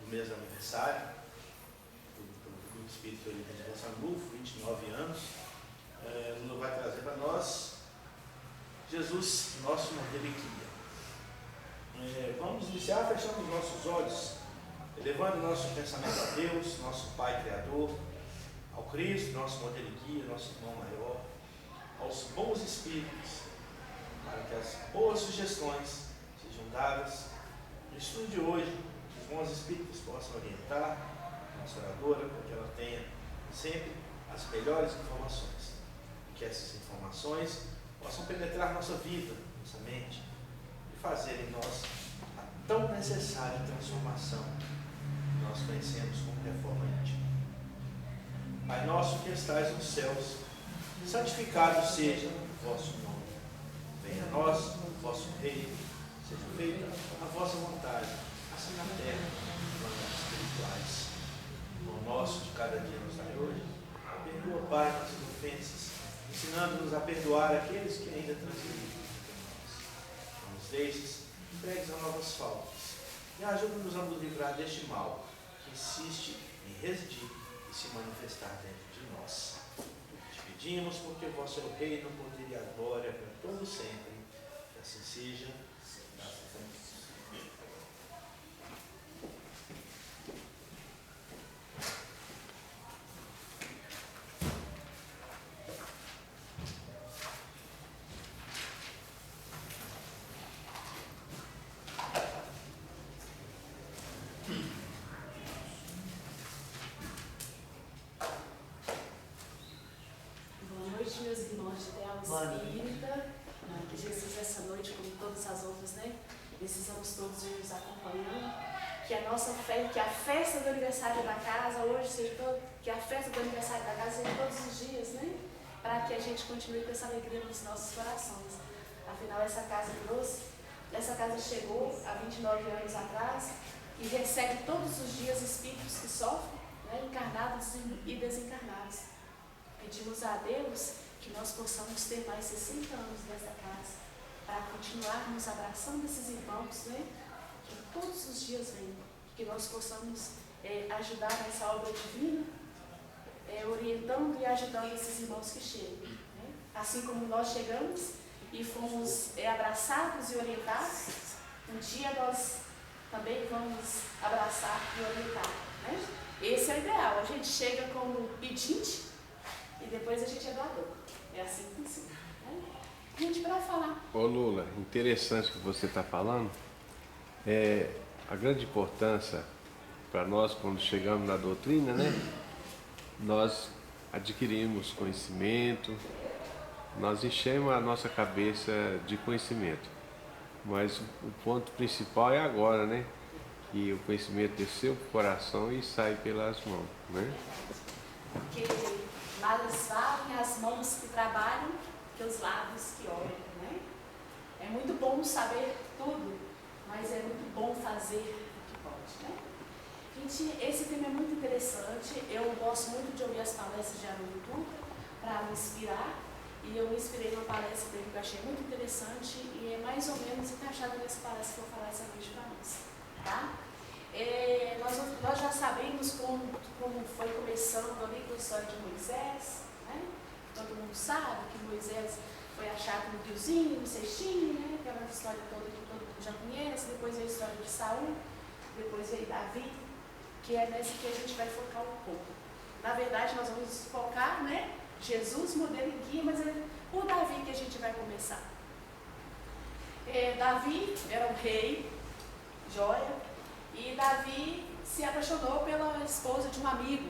mês de aniversário do Grupo Espírita de Sangufo, 29 anos. Lula vai trazer para nós Jesus, nosso modelo e guia. Vamos iniciar fechando os nossos olhos, elevando nosso pensamento a Deus, nosso Pai Criador, ao Cristo, nosso modelo e guia, nosso irmão maior, aos bons espíritos, para que as boas sugestões sejam dadas no estudo de hoje, que os bons espíritos possam orientar a nossa oradora, para que ela tenha sempre as melhores informações, e que essas informações possam penetrar nossa vida, nossa mente, e fazer em nós a tão necessária transformação que nós conhecemos como reforma íntima. Pai nosso que estais nos céus, santificado seja o vosso nome. Venha a nós o vosso reino, seja feita a vossa vontade, assim na terra como nos planos espirituais. O pão nosso de cada dia nos dai hoje. Perdoa, Pai, nossas ofensas, ensinando-nos a perdoar aqueles que ainda transgrediram contra nós. Não nos deixes entregues a novas faltas e ajuda-nos a nos livrar deste mal que insiste em residir e se manifestar dentro de nós. Te pedimos porque o vosso é o reino, o poder e a glória para todo sempre. Que assim seja. Meus irmãos de Ideal Espírita, que Jesus essa noite, como todas as outras, esses anos todos nos acompanhando, que a nossa fé, que a festa do aniversário da casa hoje seja que a festa do aniversário da casa seja todos os dias, para que a gente continue com essa alegria nos nossos corações. Afinal, essa casa chegou há 29 anos atrás e recebe todos os dias espíritos que sofrem, encarnados e desencarnados. Pedimos a Deus que nós possamos ter mais 60 anos nessa casa, para continuarmos abraçando esses irmãos, que todos os dias vêm, que nós possamos ajudar nessa obra divina, orientando e ajudando esses irmãos que chegam. Assim como nós chegamos e fomos abraçados e orientados, um dia nós também vamos abraçar e orientar. Esse é o ideal, a gente chega como pedinte, e depois a gente é doador. É assim que funciona. Gente, para falar. Ô Lula, interessante o que você está falando. A grande importância para nós, quando chegamos na doutrina, nós adquirimos conhecimento, nós enchemos a nossa cabeça de conhecimento. Mas o ponto principal é agora, que o conhecimento desceu para o coração e sai pelas mãos, Porque mais valem as mãos que trabalham que os lábios que olham, É muito bom saber tudo, mas é muito bom fazer o que pode, Gente, esse tema é muito interessante. Eu gosto muito de ouvir as palestras de Haroldo Dutra para me inspirar, e eu me inspirei numa palestra dele que eu achei muito interessante e é mais ou menos encaixada nessa palestra que eu vou falar essa noite para nós, tá? Nós já sabemos como foi começando ali com a história de Moisés, Todo mundo sabe que Moisés foi achado no riozinho, no cestinho, aquela história toda que todo mundo já conhece. Depois veio a história de Saul, depois veio Davi, que é nessa que a gente vai focar um pouco. Na verdade, nós vamos focar, Jesus, modelo e guia, mas é o Davi que a gente vai começar. Davi era um rei, joia, e Davi se apaixonou pela esposa de um amigo.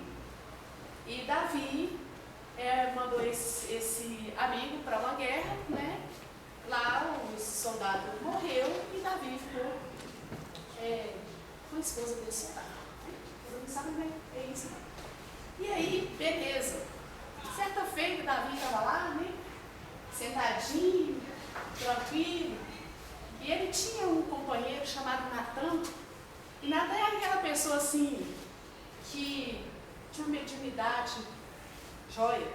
E Davi mandou esse amigo para uma guerra, Lá esse soldado morreu e Davi ficou com a esposa desse soldado. Todo mundo sabe, é isso. E aí, beleza. Certa feita, Davi estava lá, sentadinho, tranquilo. E ele tinha um companheiro chamado Natan. E Natan era aquela pessoa assim, que tinha uma mediunidade joia.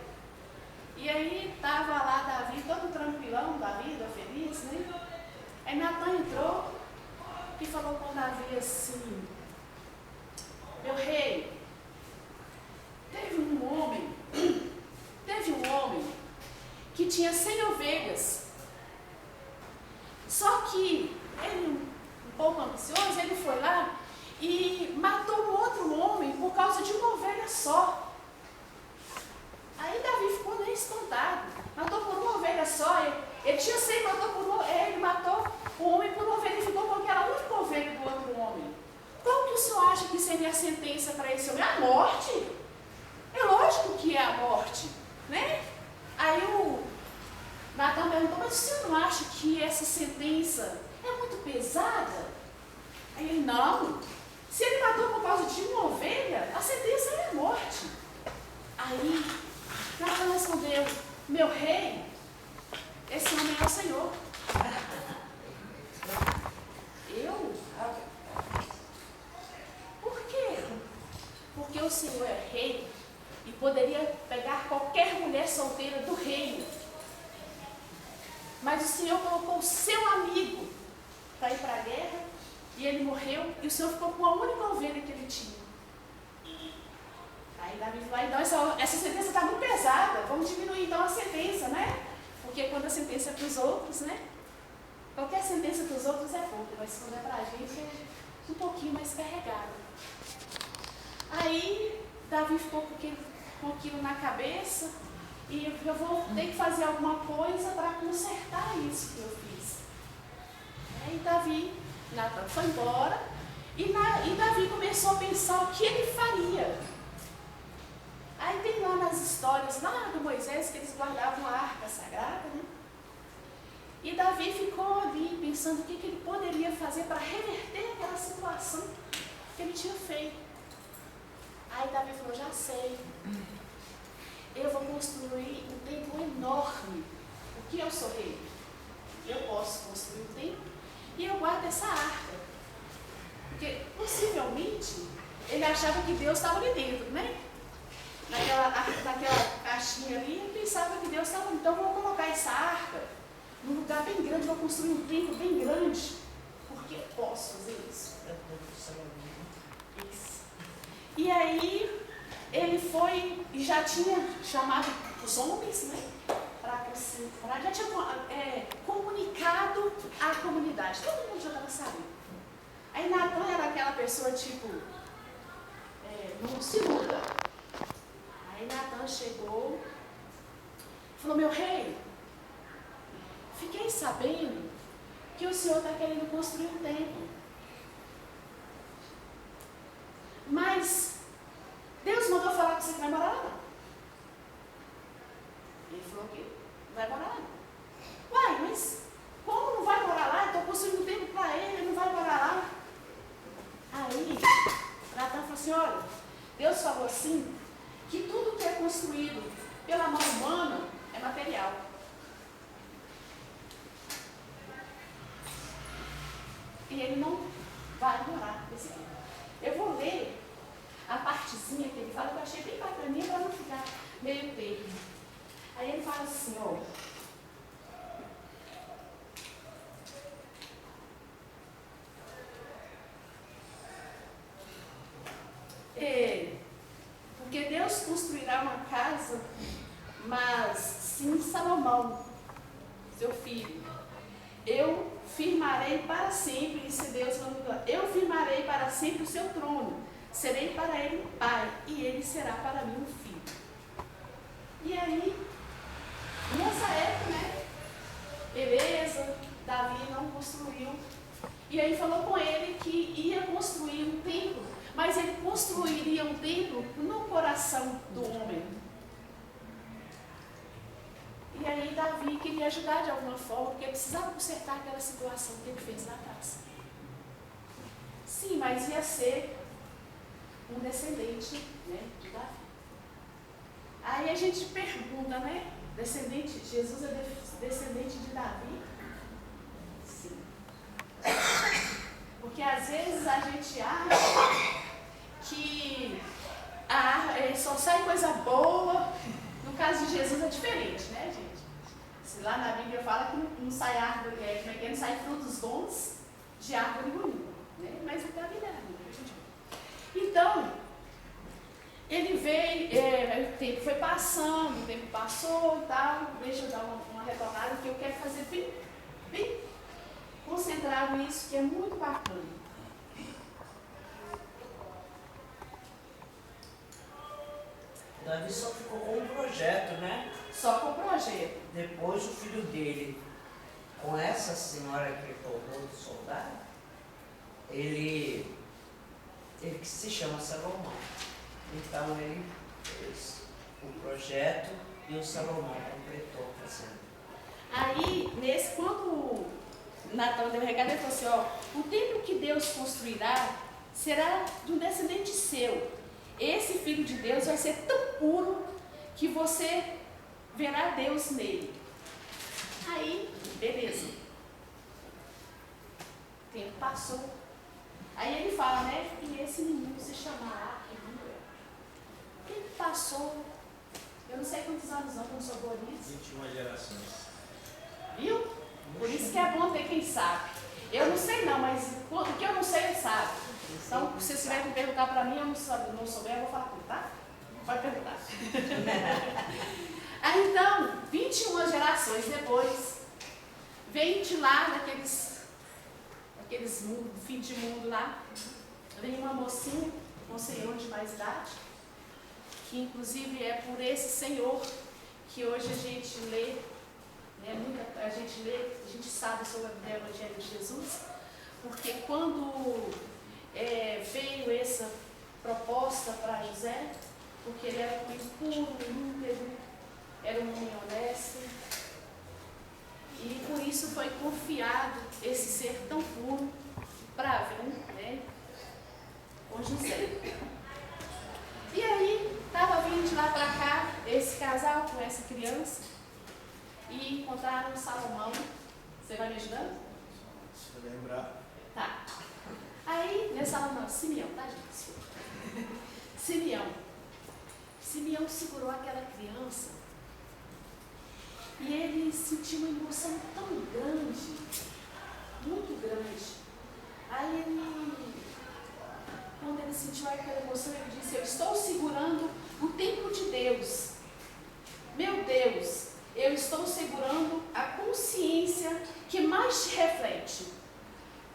E aí estava lá Davi, todo tranquilão da vida, feliz, Aí Natan entrou e falou com Davi assim: seria a sentença para esse homem? A morte. É lógico que é a morte, né? Aí o Natan perguntou, mas você não acha que essa sentença é muito pesada? Aí ele, não. Se ele matou por causa de uma ovelha, a sentença é a morte. Aí Natan respondeu, meu rei, esse homem é o Senhor. Eu? Por quê? Porque o Senhor é rei e poderia pegar qualquer mulher solteira do reino. Mas o Senhor colocou o seu amigo para ir para a guerra e ele morreu e o Senhor ficou com a única ovelha que ele tinha. Aí Davi falou, então essa sentença está muito pesada, vamos diminuir então a sentença, né? Porque quando a sentença é para os outros, né? Qualquer sentença para os outros é pouco, mas quando é para a gente é um pouquinho mais carregado. Aí Davi ficou com aquilo na cabeça e eu vou ter que fazer alguma coisa para consertar isso que eu fiz. Aí Natan foi embora e Davi começou a pensar o que ele faria. Aí tem lá nas histórias, lá do Moisés, que eles guardavam a arca sagrada, né? E Davi ficou ali pensando o que ele poderia fazer para reverter aquela situação que ele tinha feito. Aí Davi falou, já sei, eu vou construir um templo enorme, porque eu sou rei. Eu posso construir um templo e eu guardo essa arca. Porque possivelmente ele achava que Deus estava ali dentro, né? Naquela caixinha ali, ele pensava que Deus estava, então vou colocar essa arca num lugar bem grande, vou construir um templo bem grande, porque eu posso fazer isso. Isso. E aí ele foi e já tinha chamado os homens, né? Já tinha comunicado à comunidade. Todo mundo já estava sabendo. Aí Natan era aquela pessoa tipo, não se muda. Aí Natan chegou e falou, meu rei, fiquei sabendo que o senhor está querendo construir um templo. Mas Deus mandou falar com você que vai morar lá, não. Ele falou que não vai morar lá, não. Uai, mas como não vai morar lá? Estou construindo um templo para ele não vai morar lá. Aí Natan falou assim, olha, Deus falou assim, que tudo que é construído pela mão humana é material. E ele não vai morar nesse tempo. Eu vou ler a partezinha que ele fala, que eu achei bem bacaninha para não ficar meio termo. Aí ele fala assim, ó. Porque Deus construirá uma casa, mas sim Salomão, seu filho. Eu firmarei para sempre, disse Deus, eu firmarei para sempre o seu trono, serei para ele um pai, e ele será para mim um filho. E aí, nessa época, né, beleza, Davi não construiu, e aí falou com ele que ia construir um templo, mas ele construiria um templo no coração do homem. E aí Davi queria ajudar de alguma forma, porque precisava consertar aquela situação que ele fez lá atrás. Sim, mas ia ser um descendente, né, de Davi. Aí a gente pergunta, né? Jesus é descendente de Davi? Sim. Porque às vezes a gente acha que só sai coisa boa. No caso de Jesus é diferente, né, gente? Se lá na Bíblia fala que não sai árvore, não sai frutos bons de árvore bonita, né? Mas o Davi era bonito. Então, ele veio, o tempo foi passando, o tempo passou e tal. Deixa eu dar uma retornada que eu quero fazer bem concentrado nisso, que é muito bacana. Davi só ficou com um projeto, né? Só com o projeto. Depois o filho dele, com essa senhora que ele tornou de soldado, ele Ele que se chama Salomão. Então ele fez o projeto e o Salomão completou fazendo. Aí, quando Natão deu o recado, ele falou assim, ó, o templo que Deus construirá será de um descendente seu. Esse filho de Deus vai ser tão puro que você verá Deus nele. Aí, beleza. O tempo passou. Aí ele fala, né, e esse menino se chamará Emanuel. O tempo passou. Eu não sei quantos anos não, como sou Boris. 21 gerações. Viu? Por isso que é bom ter quem sabe. Eu não sei não, mas o que eu não sei, ele sabe. Então, se você tiver que perguntar para mim, eu não souber, eu vou falar tudo, tá? Pode perguntar. Aí então, 21 gerações depois, vem de lá, daqueles fim de mundo lá, vem uma mocinha, um senhor de mais idade, que inclusive é por esse senhor que hoje a gente lê, né, a gente sabe sobre o Evangelho de Jesus, porque quando veio essa proposta para José, porque ele era um impuro, íntegro, era um homem honesto, e por isso foi confiado esse ser tão puro para vir, né, com José. E aí, estava vindo de lá para cá, esse casal com essa criança, e encontraram Salomão. Você vai me ajudando? Se eu lembrar. Tá. Aí, nessa Salomão, Simeão, tá, gente? Simeão segurou aquela criança e ele sentiu uma emoção tão grande, muito grande. Aí quando ele sentiu aquela emoção, ele disse, eu estou segurando o templo de Deus. Meu Deus, eu estou segurando a consciência que mais te reflete,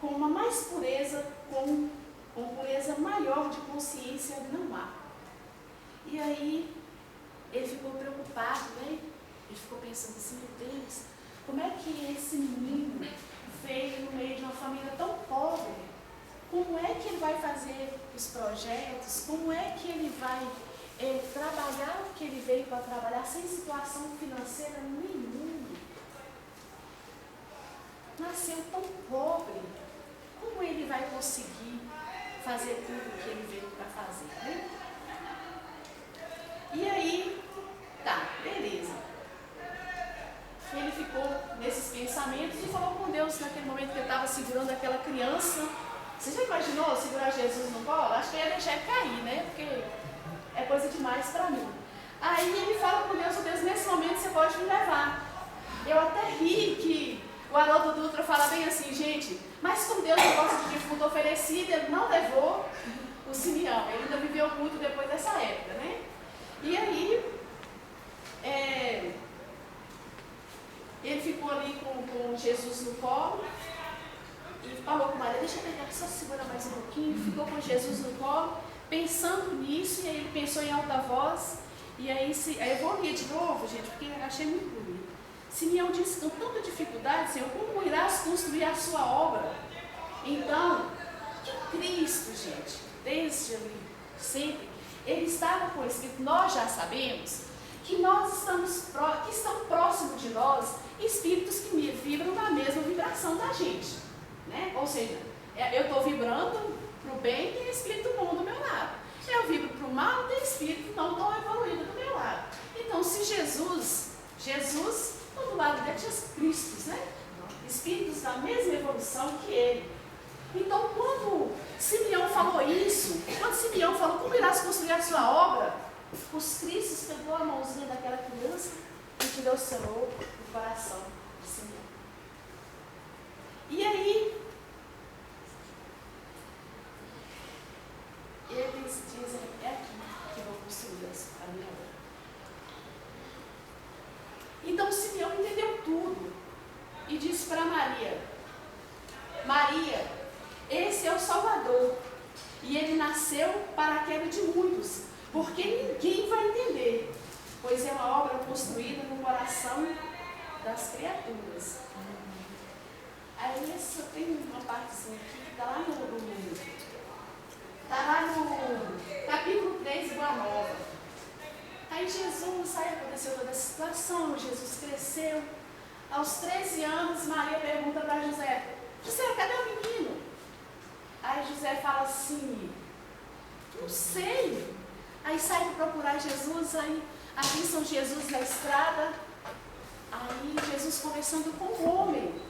com uma mais pureza, com pureza maior de consciência não há. E aí, ele ficou preocupado, né? Ele ficou pensando assim, meu Deus, como é que esse menino veio no meio de uma família tão pobre? Como é que ele vai fazer os projetos? Como é que ele vai trabalhar o que ele veio para trabalhar sem situação financeira nenhuma? Nasceu tão pobre. Como ele vai conseguir fazer tudo o que ele veio para fazer, né? E aí, tá, beleza. Ele ficou nesses pensamentos e falou com Deus naquele momento que ele estava segurando aquela criança. Você já imaginou segurar Jesus no colo? Acho que eu ia deixar ele cair, né? Porque é coisa demais para mim. Aí ele fala com Deus, Deus, nesse momento você pode me levar. Eu até ri que o Haroldo Dutra fala bem assim, gente, mas como Deus não gosta de defunto oferecido, ele não levou o Simeão. Ele ainda viveu muito depois dessa época, né? E aí, ele ficou ali com Jesus no colo e falou com Maria, deixa eu pegar, só segura mais um pouquinho. Ficou com Jesus no colo, pensando nisso, e aí ele pensou em alta voz. E aí eu vou ler de novo, gente, porque eu achei muito bonito. Simeão disse, com tanta dificuldade, Senhor, como irás construir a sua obra? Então, que Cristo, gente, desde ali, sempre, ele estava com o Espírito. Nós já sabemos que que estão próximos de nós espíritos que vibram na mesma vibração da gente, né? Ou seja, eu estou vibrando para o bem e tem espírito bom do meu lado. Eu vibro para o mal e tem espírito não tão evoluído do meu lado. Então, se Jesus, do lado dele tinha Cristos, né? Espíritos da mesma evolução que ele. Então, quando Simeão falou isso, quando Simeão falou como irás construir a sua obra, os Cristos pegou a mãozinha daquela criança e direcionou o coração de Simeão. E aí, eles dizem, é aqui que eu vou construir a minha obra. Então Simeão entendeu tudo e disse para Maria, Maria, esse é o Salvador, e ele nasceu para a queda de muitos, porque ninguém vai entender, pois é uma obra construída no coração das criaturas. Aí só tem uma partezinha aqui que está lá Está lá no capítulo 3, Boa Nova. Aí Jesus, aí aconteceu toda essa situação, Jesus cresceu. Aos 13 anos, Maria pergunta para José, José, cadê o menino? Aí José fala assim, não sei. Aí sai para procurar Jesus, aí avistam Jesus na estrada. Aí Jesus conversando com o homem.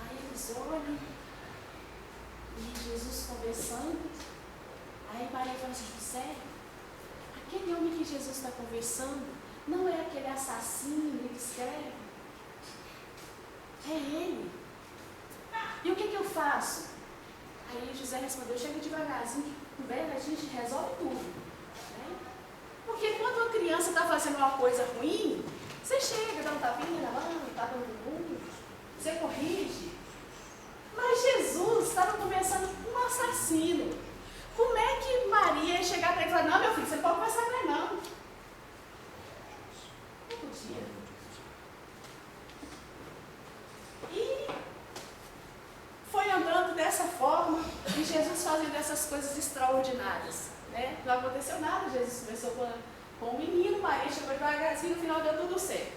Aí eles olham, e Jesus conversando. Aí Maria fala assim, José, aquele homem que Jesus está conversando, não é aquele assassino que escreve? É ele. E o que eu faço? Aí José respondeu, chega devagarzinho, que velho, a gente resolve tudo. Né? Porque quando uma criança está fazendo uma coisa ruim, você chega, dá um tapinha na mão, tapa no bumbum, você corrige. Mas Jesus estava conversando com um assassino. Como é que Maria ia chegar para ele e falar, não, meu filho, você não pode conversar com ele, não. Não podia. E foi andando dessa forma, e Jesus fazendo essas coisas extraordinárias. Né? Não aconteceu nada, Jesus começou com o menino, Maria chegou devagarzinho, no final deu tudo certo.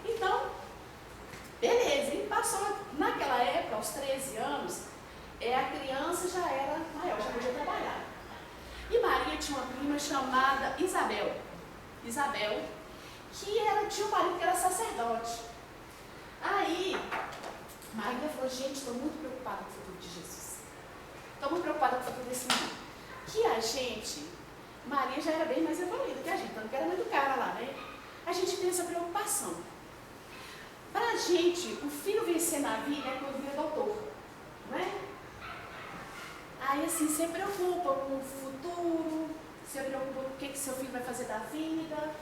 Então, beleza, e passou, naquela época, aos 13 anos, a criança já era maior, já podia trabalhar. E Maria tinha uma prima chamada Isabel. Isabel, que tinha um marido que era sacerdote. Aí, Maria falou, gente, estou muito preocupada com o futuro de Jesus. Estou muito preocupada com o futuro desse menino. Que a gente, Maria já era bem mais evoluída que a gente, tanto que era mãe do cara lá, né? A gente tem essa preocupação. Para a gente, o filho vencer na vida é quando vira doutor, não é? Aí assim, você preocupa com o futuro, você preocupa com o que seu filho vai fazer da vida.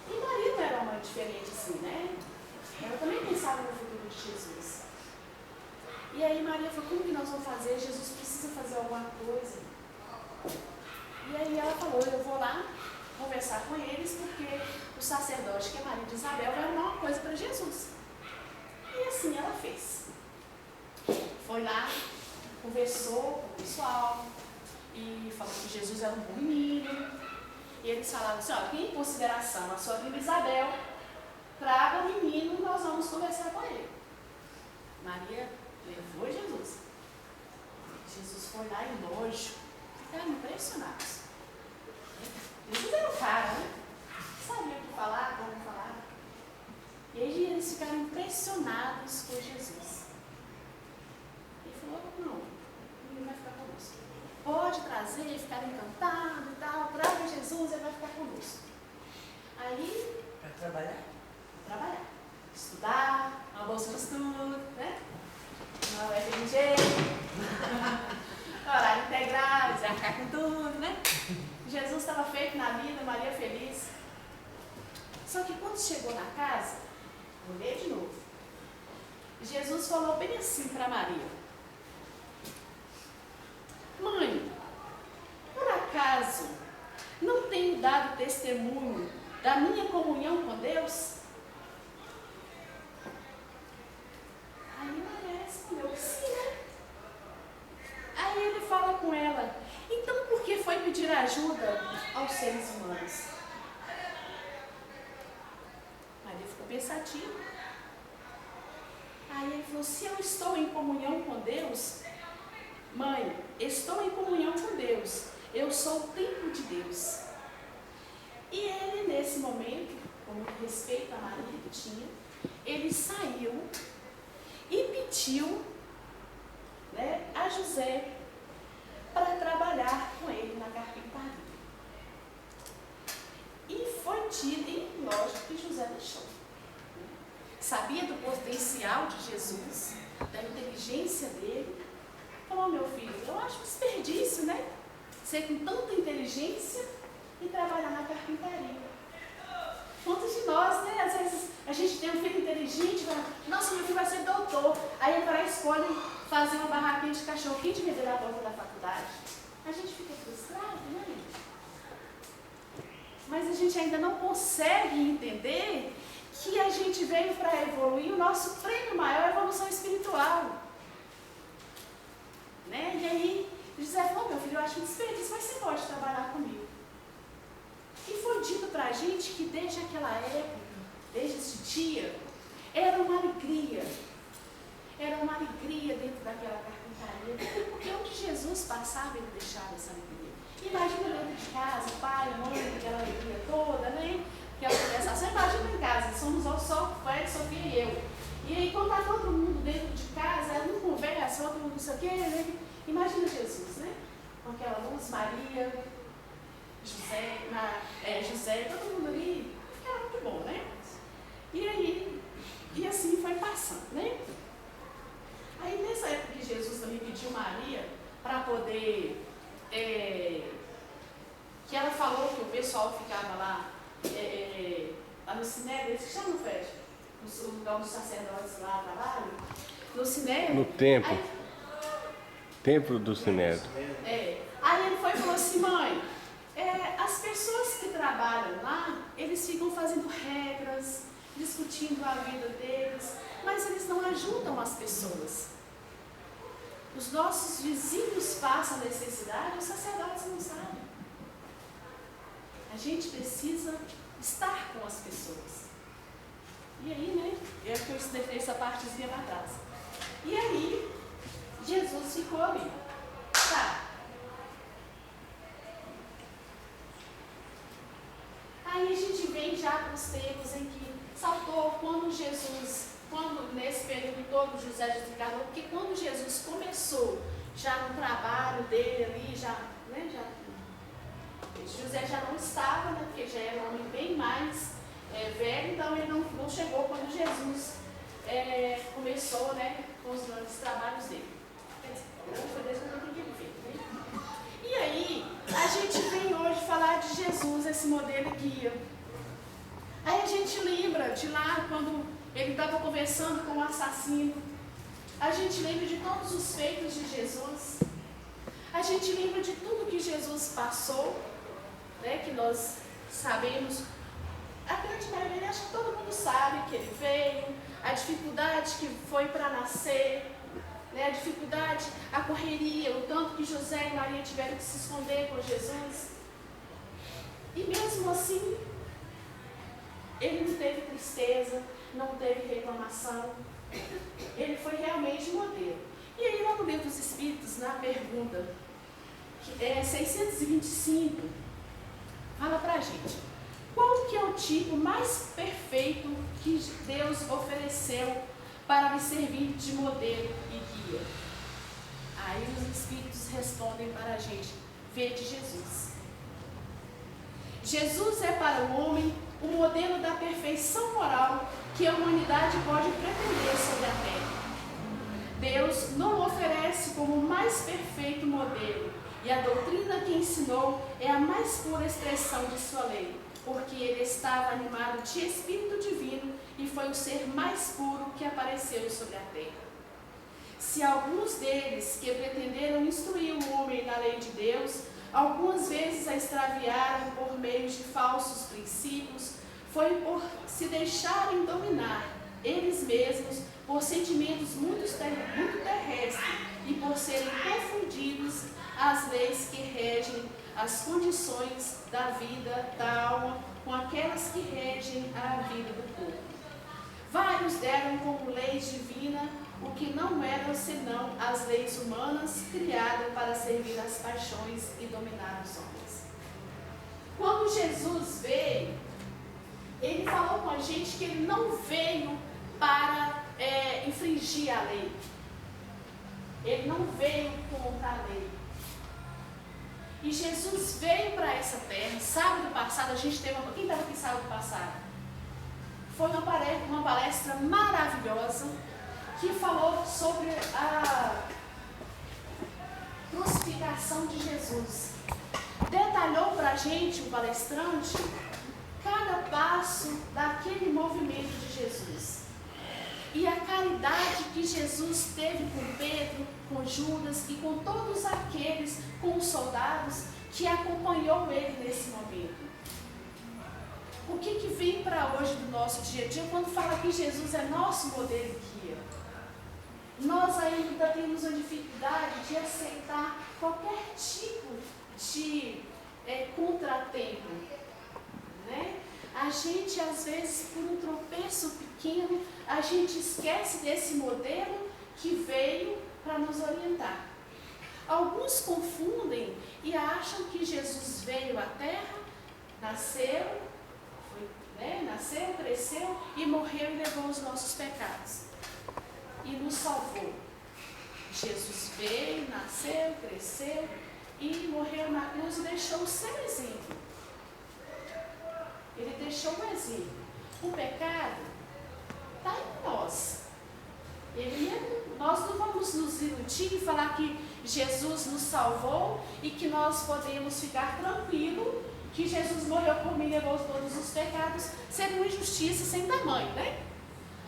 E Maria não era uma mãe diferente assim, né? Ela também pensava no futuro de Jesus. E aí Maria falou, como que nós vamos fazer? Jesus precisa fazer alguma coisa. E aí ela falou, eu vou lá conversar com eles, porque o sacerdote, que é marido de Isabel, vai arrumar uma coisa para Jesus. E assim ela fez. Foi lá, conversou com o pessoal e falou que Jesus era um bom menino. E eles falaram assim, ó, em consideração a sua prima Isabel, traga o menino, nós vamos conversar com ele. Maria levou Jesus. Jesus foi lá em nojo. Ficaram impressionados. Jesus era o cara, né? Sabia o que falar, como falar. E aí eles ficaram impressionados com Jesus. Ele falou, não, ele vai ficar conosco. Pode trazer, ficar encantado e tal, traga Jesus, ele vai ficar conosco. Aí, Para trabalhar? Trabalhar. Estudar, uma bolsa de estudo, né? Uma UFMG, horário integral, eles iam ficar com tudo, né? Jesus estava feito na vida, Maria feliz. Só que quando chegou na casa, vou ler de novo. Jesus falou bem assim para Maria. Mãe, por acaso não tenho dado testemunho da minha comunhão com Deus? Aí Maria respondeu que sim, né? Aí ele fala com ela, então por que foi pedir ajuda aos seres humanos? Maria ficou pensativa. Aí ele falou, se eu estou em comunhão com Deus, mãe, estou em comunhão com Deus, eu sou o templo de Deus. E ele, nesse momento, com muito respeito à Maria que tinha, ele saiu e pediu, né, a José para trabalhar com ele na carpintaria. E foi tido, e lógico que José deixou. Sabia do potencial de Jesus, da inteligência dele. Falou, meu filho, eu acho um desperdício, né? Ser com tanta inteligência e trabalhar na carpintaria. Quantos de nós, né? Às vezes a gente tem um filho inteligente, fala, nossa, meu filho vai ser doutor. Aí ele vai lá e escolhe fazer uma barraquinha de cachorro-quente e vender na porta da faculdade. A gente fica frustrado, né? Mas a gente ainda não consegue entender que a gente veio para evoluir, o nosso prêmio maior é a evolução espiritual. Né? E aí José falou, meu filho, eu acho um desperdício, mas você pode trabalhar comigo. E foi dito para a gente que desde aquela época, desde esse dia, era uma alegria dentro daquela carpintaria, porque onde Jesus passava, ele deixava essa alegria. Imagina dentro de casa, pai, mãe, aquela alegria toda, né? Aquela conversação. Imagina em casa, somos só Fred, Sofia e eu. E aí, quando está todo mundo dentro de casa, um conversa, outro não sei o quê, né? Imagina Jesus, né? Com aquela luz, Maria, José, todo mundo ali, era muito bom, né? E aí, e assim foi passando, né? Aí nessa época que Jesus também pediu Maria para poder, que ela falou que o pessoal ficava lá, lá no Sinédrio, eles que chamam Fred, no lugar dos sacerdotes lá trabalham, no Sinédrio. No templo. Aí, Templo do Sinédrio. Aí ele foi e falou assim, mãe, as pessoas que trabalham lá, eles ficam fazendo regras, discutindo a vida deles, mas eles não ajudam as pessoas. Os nossos vizinhos passam necessidade, os sacerdotes não sabem. A gente precisa estar com as pessoas. E aí, né? É que eu estudei essa partezinha lá atrás. E aí, Jesus ficou ali. Tá. Aí a gente vem já para os tempos em que saltou quando nesse período todo José já desencarnou, porque quando Jesus começou já no trabalho dele ali, José já não estava, né, porque já era um homem bem mais velho, então ele não chegou quando Jesus começou, né, com os grandes trabalhos dele. Foi Deus que eu não entendi feito, né? E aí, a gente vem hoje falar de Jesus, esse modelo guia. Aí a gente lembra de lá, quando ele estava conversando com o assassino. A gente lembra de todos os feitos de Jesus. A gente lembra de tudo que Jesus passou, né, que nós sabemos. A grande maioria, acho que todo mundo sabe que ele veio, a dificuldade que foi para nascer, né, a dificuldade, a correria, o tanto que José e Maria tiveram que se esconder com Jesus. E mesmo assim, ele não teve tristeza, não teve reclamação. Ele foi realmente modelo. E aí lá no Livro dos Espíritos, na pergunta 625, fala pra gente, qual que é o tipo mais perfeito que Deus ofereceu para lhe servir de modelo e guia? Aí os Espíritos respondem para a gente, vede Jesus. Jesus é para o homem o modelo da perfeição moral que a humanidade pode pretender sobre a Terra. Deus não o oferece como o mais perfeito modelo, e a doutrina que ensinou é a mais pura expressão de sua lei, porque ele estava animado de Espírito Divino e foi o ser mais puro que apareceu sobre a Terra. Se alguns deles que pretenderam instruir o homem na lei de Deus, algumas vezes a extraviaram por meio de falsos princípios, foi por se deixarem dominar, eles mesmos, por sentimentos muito terrestres e por serem confundidos as leis que regem as condições da vida da alma com aquelas que regem a vida do corpo. Vários deram como leis divinas o que não eram senão as leis humanas criadas para servir às paixões e dominar os homens. Quando Jesus veio, ele falou com a gente que ele não veio para infringir a lei. Ele não veio contra a lei. E Jesus veio para essa terra. Sábado passado, a gente teve quem estava aqui sábado passado? Foi uma palestra maravilhosa que falou sobre a crucificação de Jesus. Detalhou para a gente, o palestrante, cada passo daquele movimento de Jesus. E a caridade que Jesus teve com Pedro, com Judas e com todos aqueles, com os soldados que acompanhou ele nesse momento. O que vem para hoje do nosso dia a dia quando fala que Jesus é nosso modelo e guia? nós ainda temos uma dificuldade de aceitar qualquer tipo de contratempo, né? A gente, às vezes, por um tropeço pequeno, a gente esquece desse modelo que veio para nos orientar. Alguns confundem e acham que Jesus veio à Terra, nasceu, cresceu e morreu e levou os nossos pecados. E nos salvou. Jesus veio, nasceu, cresceu e morreu na cruz e deixou o seu exemplo. Ele deixou um exemplo. O pecado está em nós. Nós não vamos nos iludir e falar que Jesus nos salvou e que nós podemos ficar tranquilos que Jesus morreu por mim e levou todos os pecados. Seria uma injustiça sem tamanho, né?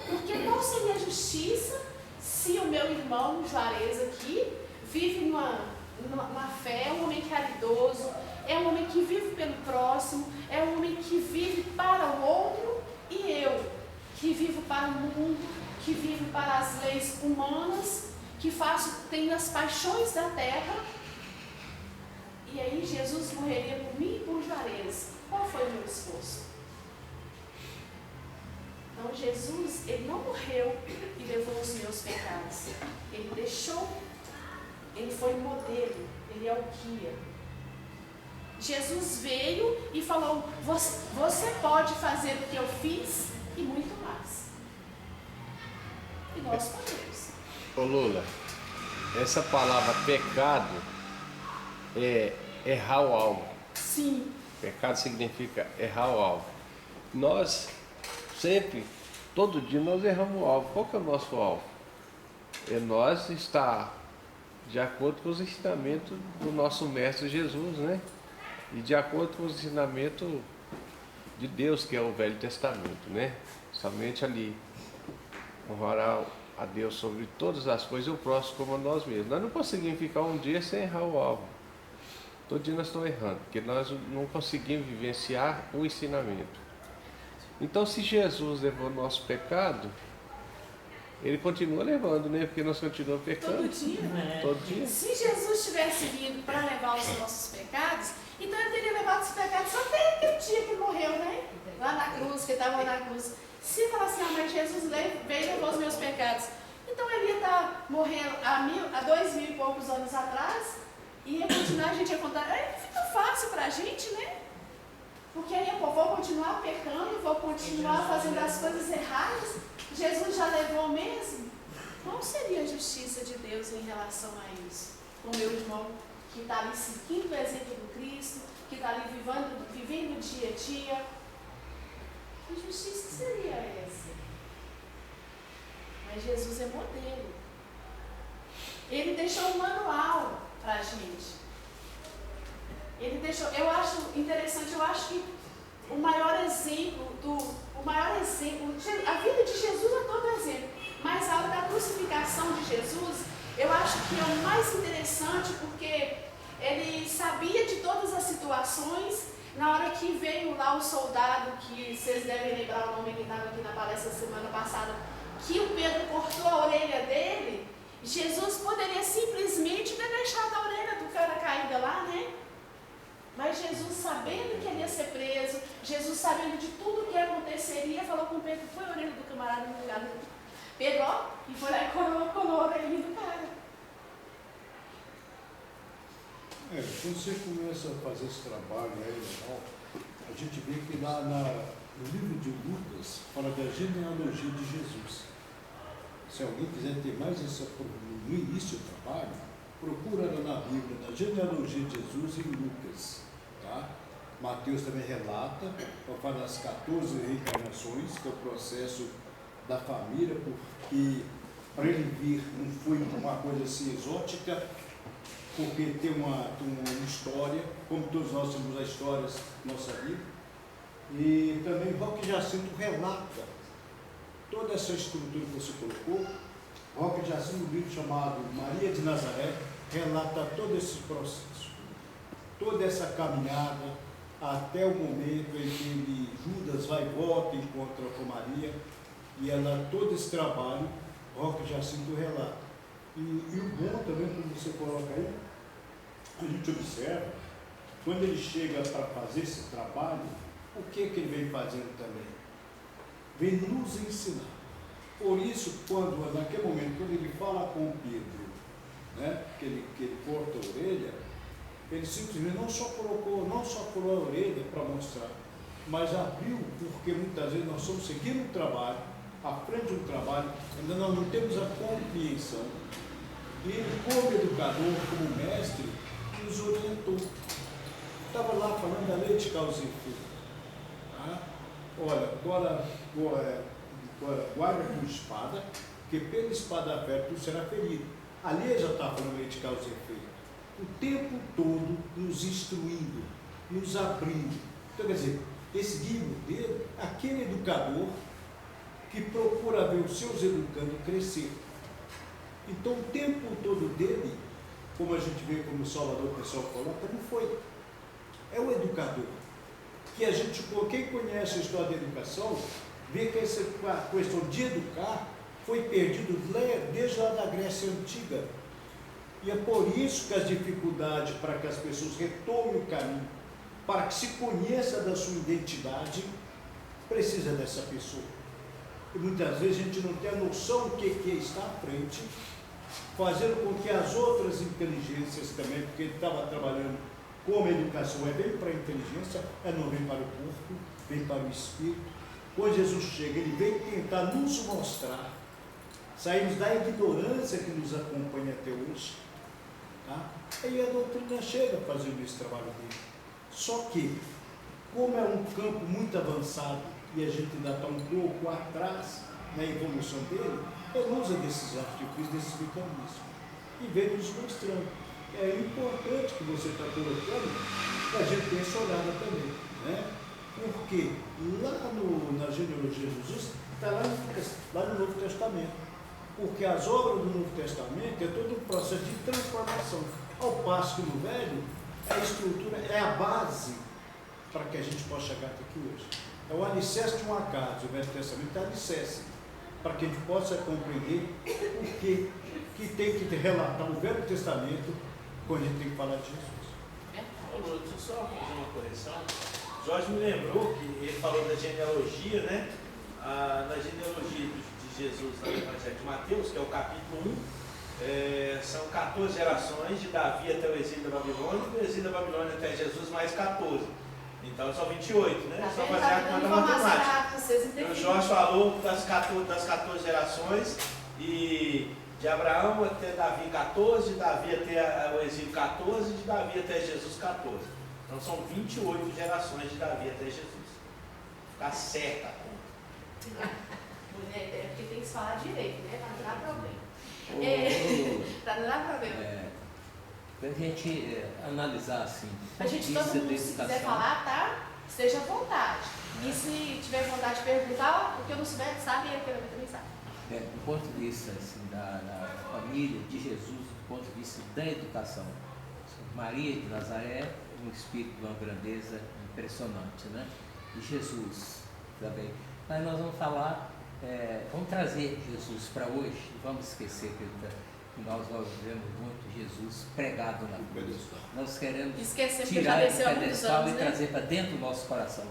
Porque qual seria a justiça se o meu irmão Juarez aqui vive numa fé, é um homem caridoso, é um homem que vive pelo próximo, é um homem que vive para o outro, e eu, que vivo para o mundo, que vivo para as leis humanas, que tenho as paixões da terra, e aí Jesus morreria por mim e por Juarez. Qual foi o meu esforço? Então Jesus, ele não morreu e levou os meus pecados. Ele deixou, ele foi o modelo, ele é o guia. Jesus veio e falou, você pode fazer o que eu fiz e muito mais. E nós podemos. Ô Lula, essa palavra pecado é errar o alvo. Sim. Pecado significa errar o alvo. Nós sempre, todo dia nós erramos o alvo. Qual que é o nosso alvo? É nós estar de acordo com os ensinamentos do nosso Mestre Jesus, né? E de acordo com os ensinamentos de Deus, que é o Velho Testamento, né? Somente ali honrar a Deus sobre todas as coisas e o próximo como a nós mesmos. Nós não conseguimos ficar um dia sem errar o alvo. Todo dia nós estamos errando, porque nós não conseguimos vivenciar o ensinamento. Então, se Jesus levou o nosso pecado, ele continua levando, né? Porque nós continuamos pecando. Todo dia. Todo dia. Se Jesus tivesse vindo para levar os nossos pecados, então ele teria levado os pecados só até aquele dia que ele morreu, né? Lá na cruz, que estava lá na cruz. Se falar assim, mas Jesus veio e levou os meus pecados, então ele ia estar morrendo há 2000 e poucos anos atrás, e ia continuar, a gente ia contar, fica fácil para a gente, né? Porque aí eu vou continuar pecando, vou continuar fazendo as coisas erradas, Jesus já levou mesmo? Qual seria a justiça de Deus em relação a isso? O meu irmão que está ali seguindo o exemplo do Cristo, que está ali vivendo dia a dia. Que justiça seria essa? Mas Jesus é modelo. Ele deixou um manual para a gente. Ele deixou, eu acho interessante, eu acho que o maior exemplo, a vida de Jesus é todo exemplo, mas a hora da crucificação de Jesus, eu acho que é o mais interessante, porque ele sabia de todas as situações. Na hora que veio lá o soldado, que vocês devem lembrar o nome que estava aqui na palestra semana passada, que o Pedro cortou a orelha dele, Jesus poderia simplesmente ter deixado a orelha do cara caída lá, né? Mas Jesus, sabendo que ele ia ser preso, Jesus sabendo de tudo que aconteceria, falou com Pedro, põe a orelha do camarada no lugar do Pedro, ó, e foi lá e colocou a orelha do cara. Quando você começa a fazer esse trabalho aí, a gente vê que lá no livro de Lucas fala da genealogia de Jesus. Se alguém quiser ter mais no início do trabalho, procura lá na Bíblia, na genealogia de Jesus em Lucas. Tá? Mateus também relata, vai falar das 14 reencarnações, que é o processo da família, porque para ele vir não foi uma coisa assim exótica, porque tem uma história, como todos nós temos as histórias da nossa vida, e também Roque Jacinto relata toda essa estrutura que você colocou. Roque Jacinto, um livro chamado Maria de Nazaré, relata todo esse processo, toda essa caminhada até o momento em que Judas vai e volta, encontra com Maria, e ela, todo esse trabalho, Roque Jacinto relata. E o bom também, como você coloca aí, a gente observa, quando ele chega para fazer esse trabalho, o que ele vem fazendo também? Vem nos ensinar. Por isso, naquele momento, quando ele fala com Pedro, né, que ele corta a orelha, ele simplesmente não só curou a orelha para mostrar, mas abriu, porque muitas vezes nós estamos seguindo um trabalho, à frente de um trabalho, ainda nós não temos a compreensão. E ele, como educador, como mestre, nos orientou. Estava lá falando da lei de causa e efeito. Tá? Olha, agora guarda com espada, porque pela espada aberta tu será ferido. Ali ele já está falando lei de causa e efeito. O tempo todo nos instruindo, nos abrindo. Então, quer dizer, esse livro dele, aquele educador que procura ver os seus educandos crescer. Então, o tempo todo dele, como a gente vê como o Salvador, o pessoal coloca, não foi. É o educador. Que a gente, quem conhece a história da educação, vê que essa questão de educar foi perdido desde lá da Grécia Antiga. E é por isso que as dificuldades para que as pessoas retomem o caminho, para que se conheça da sua identidade, precisa dessa pessoa. E muitas vezes a gente não tem a noção do que está à frente, fazendo com que as outras inteligências também, porque ele estava trabalhando como a educação, vem para a inteligência, não vem para o corpo, vem para o espírito. Quando Jesus chega, ele vem tentar nos mostrar, saímos da ignorância que nos acompanha até hoje, tá? Aí a doutrina chega fazendo esse trabalho dele. Só que, como é um campo muito avançado e a gente ainda está um pouco atrás na evolução dele, ele usa desses artifícios, desses mecanismos, e vem nos mostrando. É importante que você está colocando, que a gente tenha essa olhada também, né? Porque lá na genealogia de Jesus, está lá no Novo Testamento. Porque as obras do Novo Testamento é todo um processo de transformação. Ao passo que no Velho, a estrutura é a base para que a gente possa chegar até aqui hoje. É o alicerce de uma casa. O Velho Testamento é o alicerce, para que a gente possa compreender o que tem que relatar o Velho Testamento quando a gente tem que falar de Jesus. Deixa eu só fazer uma correção. Jorge me lembrou que ele falou da genealogia, né? Na genealogia de Jesus, no Evangelho de Mateus, que é o capítulo 1, são 14 gerações, de Davi até o exílio da Babilônia, e do exílio da Babilônia até Jesus, mais 14. Então são 28, né? Só fazer a conta matemática. O Jorge falou das 14 gerações, e de Abraão até Davi 14, de Davi até o exílio 14, de Davi até Jesus 14. Então são 28 gerações de Davi até Jesus. Ficar certa a conta. É porque tem que se falar direito, né? Para não dar problema. Para não dar problema. Para a gente analisar assim. A gente, todo mundo, se quiser falar, tá? Esteja à vontade. E se tiver vontade de perguntar, o que eu não souber, sabe, e eu também sabe. Do ponto de vista assim, da família de Jesus, do ponto de vista da educação, Maria de Nazaré, um espírito de uma grandeza impressionante, né? E Jesus também. Mas nós vamos falar, vamos trazer Jesus para hoje, vamos esquecer que nós vemos muito Jesus pregado na cruz. Nós queremos tirar esse pedestal e trazer para dentro do nosso coração.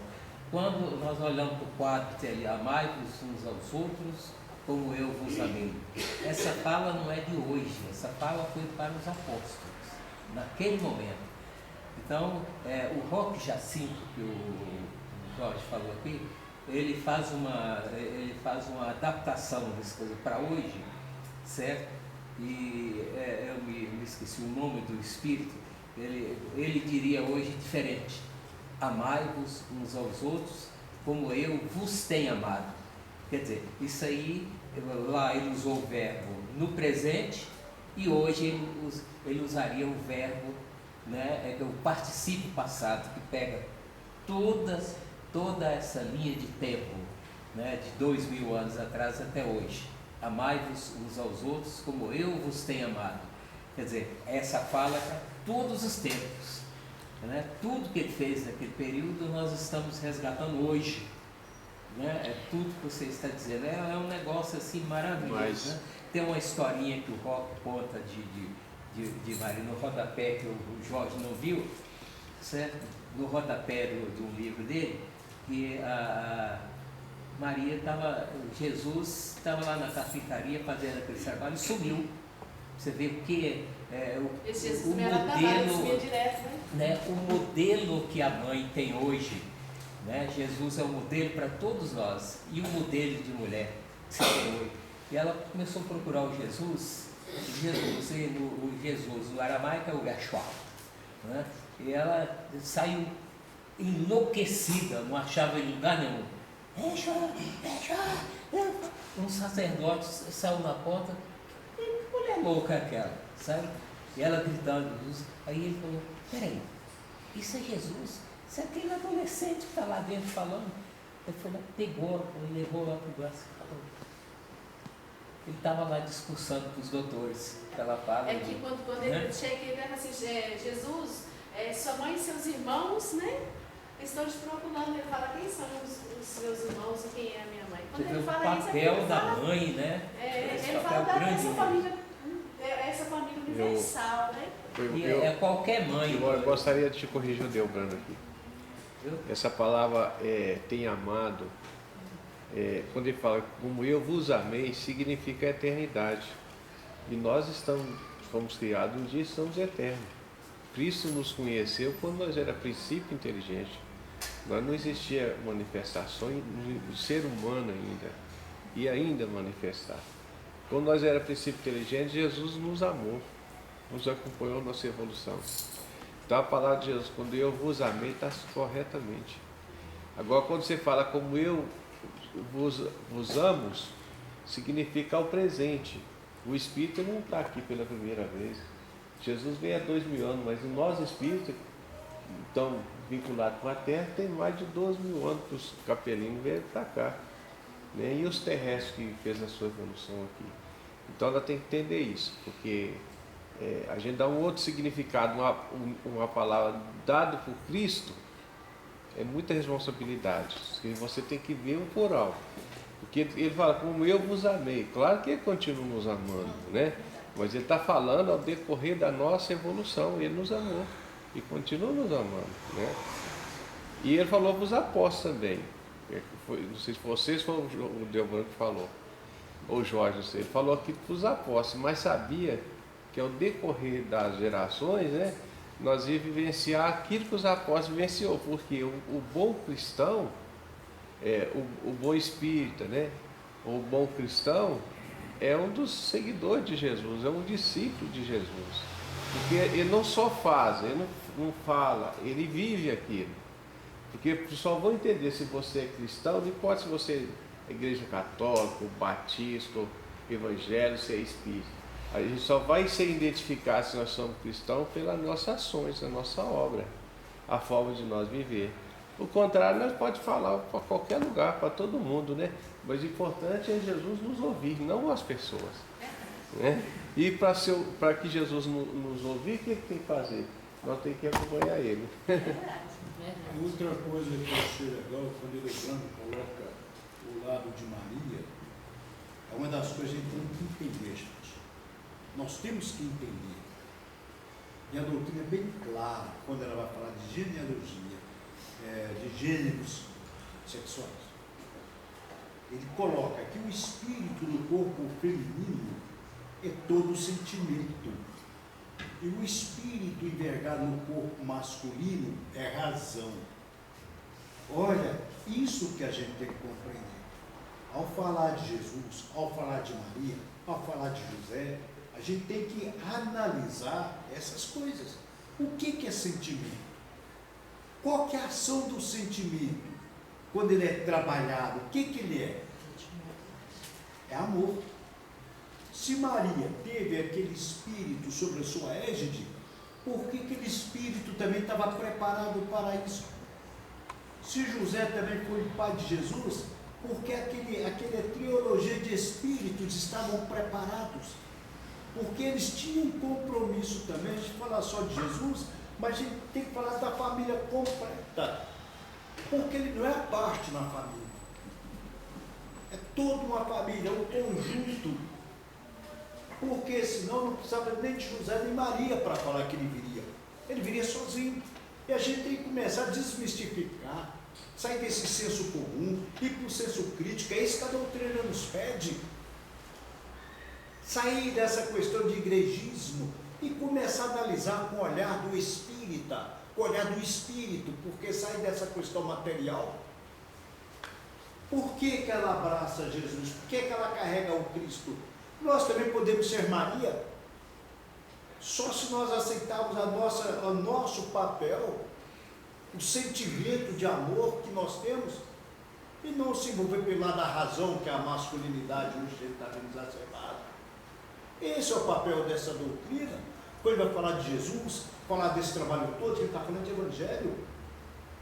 Quando nós olhamos para o quadro, tem ali, amai-vos uns aos outros, como eu vos amei. Essa fala não é de hoje, essa fala foi para os apóstolos, naquele momento. Então, o Roque Jacinto, que o Jorge falou aqui, ele faz uma adaptação dessa coisa para hoje, certo? E eu me esqueci o nome do Espírito, ele diria hoje diferente: amai-vos uns aos outros como eu vos tenho amado. Quer dizer, isso aí, lá ele usou o verbo no presente, e hoje ele usaria o verbo, né, o particípio passado, que pega toda essa linha de tempo, né, de 2000 anos atrás até hoje. Amai-vos uns aos outros como eu vos tenho amado. Quer dizer, essa fala para todos os tempos, né? Tudo que ele fez naquele período nós estamos resgatando hoje, né? Tudo que você está dizendo é um negócio assim maravilhoso, né? tem uma historinha que o Rock conta de Maria no rodapé, que o Jorge não viu, certo? No rodapé do livro dele, que a Maria Jesus estava lá na carpintaria fazendo aquele trabalho e sumiu. Você vê o que Esse o Jesus também era trabalho, ele modelo, subia direto, né? o modelo que a mãe tem hoje, né? Jesus é o modelo para todos nós, e o modelo de mulher que você tem hoje. E ela começou a procurar o Jesus, o Jesus, o aramaico é o Yeshua, né? E ela saiu enlouquecida, não achava em lugar nenhum. Um sacerdote saiu na porta, que mulher louca aquela, sabe? E ela gritando, aí ele falou, peraí, isso é Jesus? Isso é aquele adolescente que está lá dentro falando. Ele foi lá, pegou e levou lá para o braço. Ele estava lá discursando com os doutores, que ela fala. É que quando ele chega, ele fala assim, Jesus, sua mãe e seus irmãos, né? Estão te procurando. Ele fala, quem são os seus irmãos e quem é a minha mãe? Quando ele fala isso, o papel da mãe, né? Ele fala dessa família universal, né? É qualquer mãe. Eu gostaria de te corrigir o Delbrando aqui. Essa palavra tem amado, quando ele fala como eu vos amei, significa eternidade. E nós fomos criados um dia e estamos eternos. Cristo nos conheceu quando nós era princípio inteligente. Nós não existia manifestação do ser humano ainda. E ainda manifestar. Quando nós era princípio inteligente, Jesus nos amou. Nos acompanhou na nossa evolução. Então a palavra de Jesus, quando eu vos amei, está corretamente. Agora quando você fala como eu vos amo, significa o presente. O Espírito não está aqui pela primeira vez. Jesus veio há 2000 anos, mas o nosso Espírito, então vinculado com a Terra, tem mais de 12 mil anos que os capelinos vieram para cá. Né? E os terrestres que fez a sua evolução aqui. Então ela tem que entender isso, porque a gente dá um outro significado, uma palavra dada por Cristo, é muita responsabilidade. E você tem que ver o plural. Porque ele fala, como eu vos amei. Claro que ele continua nos amando, né? Mas ele está falando ao decorrer da nossa evolução. Ele nos amou e continua nos amando, né? E ele falou para os apóstolos também. Não sei se vocês foram o Delbrando que falou, ou o Jorge, não sei. Ele falou aqui para os apóstolos, mas sabia que ao decorrer das gerações, né, nós íamos vivenciar aquilo que os apóstolos vivenciou, porque o bom cristão, o bom espírita, né, o bom cristão é um dos seguidores de Jesus, é um discípulo de Jesus, porque ele não só faz, ele não fala, ele vive aquilo, porque só vão entender se você é cristão, não importa se você é igreja católica, batista, evangélico, se é espírita. A gente só vai se identificar se nós somos cristãos pelas nossas ações, a nossa obra, a forma de nós viver. O contrário, nós pode falar para qualquer lugar, para todo mundo, né? Mas o importante é Jesus nos ouvir, não as pessoas. Né? E para que Jesus nos ouvir, o que tem que fazer? Nós temos que acompanhar Ele. Outra coisa que eu achei legal, quando ele coloca o lado de Maria, é uma das coisas que a gente tem que entender, gente. Nós temos que entender. E a doutrina é bem clara quando ela vai falar de genealogia, de gêneros sexuais. Ele coloca que o espírito do corpo feminino é todo o sentimento. E o espírito envergado no corpo masculino é razão. Olha, isso que a gente tem que compreender. Ao falar de Jesus, ao falar de Maria, ao falar de José, a gente tem que analisar essas coisas. O que é sentimento? Qual que é a ação do sentimento? Quando ele é trabalhado, o que ele é? É amor. Se Maria teve aquele espírito sobre a sua égide, por que aquele espírito também estava preparado para isso? Se José também foi o pai de Jesus, porque aquela trilogia de espíritos estavam preparados. Porque eles tinham um compromisso também. A gente fala só de Jesus, mas a gente tem que falar da família completa. Porque ele não é a parte na família. É toda uma família, é um conjunto. Porque senão não precisava nem de José nem Maria para falar que ele viria. Ele viria sozinho. E a gente tem que começar a desmistificar, sair desse senso comum, ir para o senso crítico. É isso que a doutrina nos pede. Sair dessa questão de igrejismo e começar a analisar com o olhar do espírita, com o olhar do espírito, porque sair dessa questão material. Por que ela abraça Jesus? Por que ela carrega o Cristo? Nós também podemos ser Maria, só se nós aceitarmos o nosso papel, o sentimento de amor que nós temos, e não se envolver pelo lado da razão, que é a masculinidade hoje está sendo exacerbada. Esse é o papel dessa doutrina. Quando ele vai falar de Jesus, falar desse trabalho todo, ele está falando de evangelho.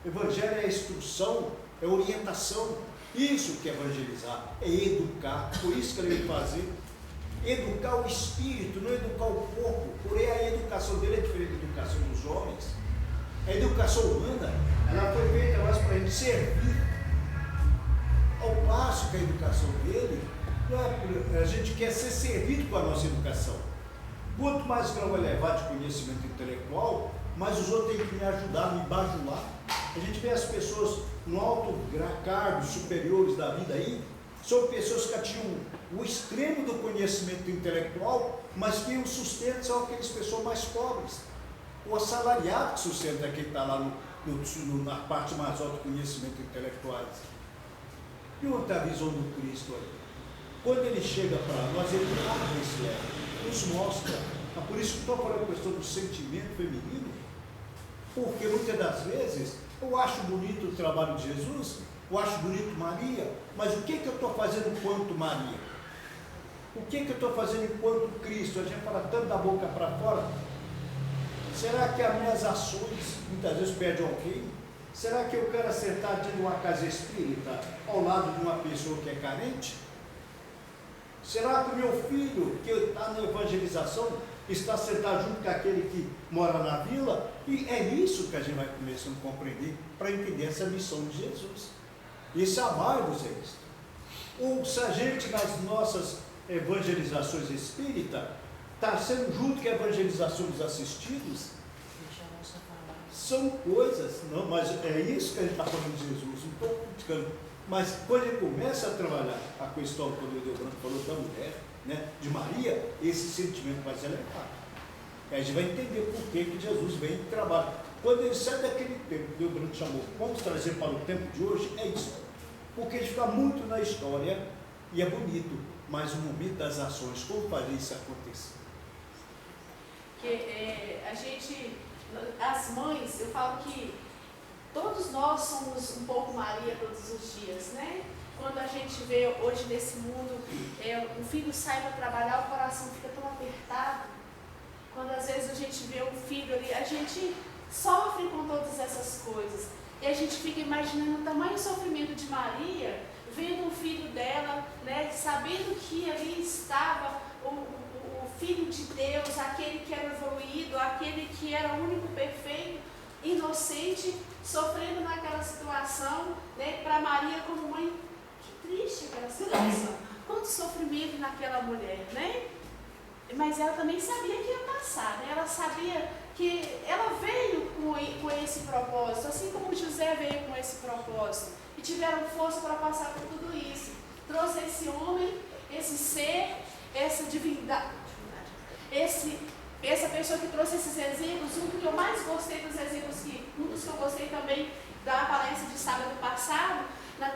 Evangelho é instrução, é orientação. Isso que é evangelizar, é educar. Por isso que ele veio fazer. Educar o espírito, não educar o corpo. Porém, a educação dele é diferente da educação dos homens. A educação humana, ela foi feita mais para a gente servir. Ao passo que a educação dele, a gente quer ser servido com a nossa educação. Quanto mais grau elevado de conhecimento intelectual, mais os outros têm que me ajudar, me bajular. A gente vê as pessoas no alto cargos superiores da vida aí, são pessoas que tinham o extremo do conhecimento intelectual, mas quem o sustenta são aquelas pessoas mais pobres. O assalariado que sustenta quem está lá na parte mais alta do conhecimento intelectual. E onde está a visão do Cristo aí? Quando ele chega para nós, ele abre esse ego, nos mostra. É por isso que estou falando a questão do sentimento feminino, porque muitas das vezes eu acho bonito o trabalho de Jesus, eu acho bonito Maria, mas o que eu estou fazendo enquanto Maria? O que eu estou fazendo enquanto Cristo? A gente fala tanto da boca para fora. Será que as minhas ações muitas vezes perdem alguém? Será que eu quero acertar dentro de uma casa espírita ao lado de uma pessoa que é carente? Será que o meu filho, que está na evangelização, está sentado junto com aquele que mora na vila? E é isso que a gente vai começando a compreender para entender essa missão de Jesus. Esse amar-vos é isso. Ou se a gente, nas nossas evangelizações espíritas, está sendo junto com a evangelização dos assistidos, são coisas, não, mas é isso que a gente está falando de Jesus, não estou criticando. Mas quando ele começa a trabalhar a questão, quando o Edelbrando falou da mulher, né, de Maria, esse sentimento vai ser elevado. Aí a gente vai entender por que Jesus vem e trabalha. Quando ele sai daquele tempo, o Edelbrando chamou, vamos trazer para o tempo de hoje, é isso. Porque ele fica muito na história e é bonito, mas o momento das ações, como fazer isso acontecer? Que a gente, as mães, eu falo que todos nós somos um pouco Maria todos os dias, né? Quando a gente vê hoje nesse mundo, o filho sai para trabalhar, o coração fica tão apertado. Quando às vezes a gente vê um filho ali, a gente sofre com todas essas coisas. E a gente fica imaginando o tamanho sofrimento de Maria, vendo o filho dela, né, sabendo que ali estava o Filho de Deus, aquele que era evoluído, aquele que era o único perfeito, inocente, sofrendo naquela situação, né, para Maria como mãe, que triste aquela situação, quanto sofrimento naquela mulher, né? Mas ela também sabia que ia passar, né? Ela sabia que ela veio com esse propósito, assim como José veio com esse propósito, e tiveram força para passar por tudo isso. Trouxe esse homem, esse ser, essa divindade, essa pessoa que trouxe esses exemplos. Um que eu mais gostei dos exemplos, um dos que eu gostei também da palestra de sábado passado,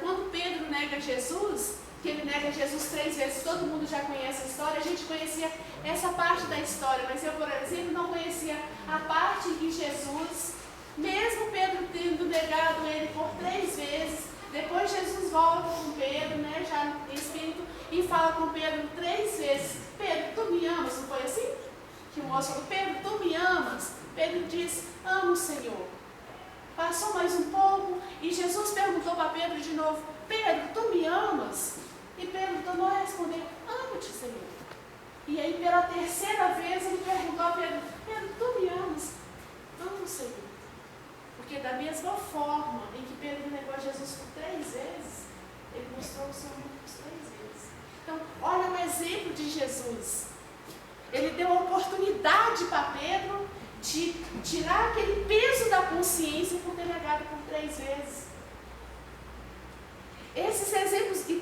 quando Pedro nega Jesus, que ele nega Jesus 3 vezes, todo mundo já conhece a história, a gente conhecia essa parte da história, mas eu, por exemplo, não conhecia a parte em que Jesus, mesmo Pedro tendo negado ele por 3 vezes, depois Jesus volta com Pedro, né, já em espírito, e fala com Pedro 3 vezes: Pedro, tu me amas? Não foi assim? Que o moço falou: Pedro, tu me amas? Pedro diz: amo, Senhor. Passou mais um pouco e Jesus perguntou para Pedro de novo: Pedro, tu me amas? E Pedro tornou a responder: amo-te, Senhor. E aí pela 3ª vez ele perguntou a Pedro: Pedro, tu me amas? Amo, Senhor. Porque da mesma forma em que Pedro negou a Jesus por 3 vezes, ele mostrou o seu amor por 3 vezes. Então, olha o exemplo de Jesus. deu a oportunidade para Pedro de tirar aquele peso da consciência por ter negado por 3 vezes. Esses exemplos, e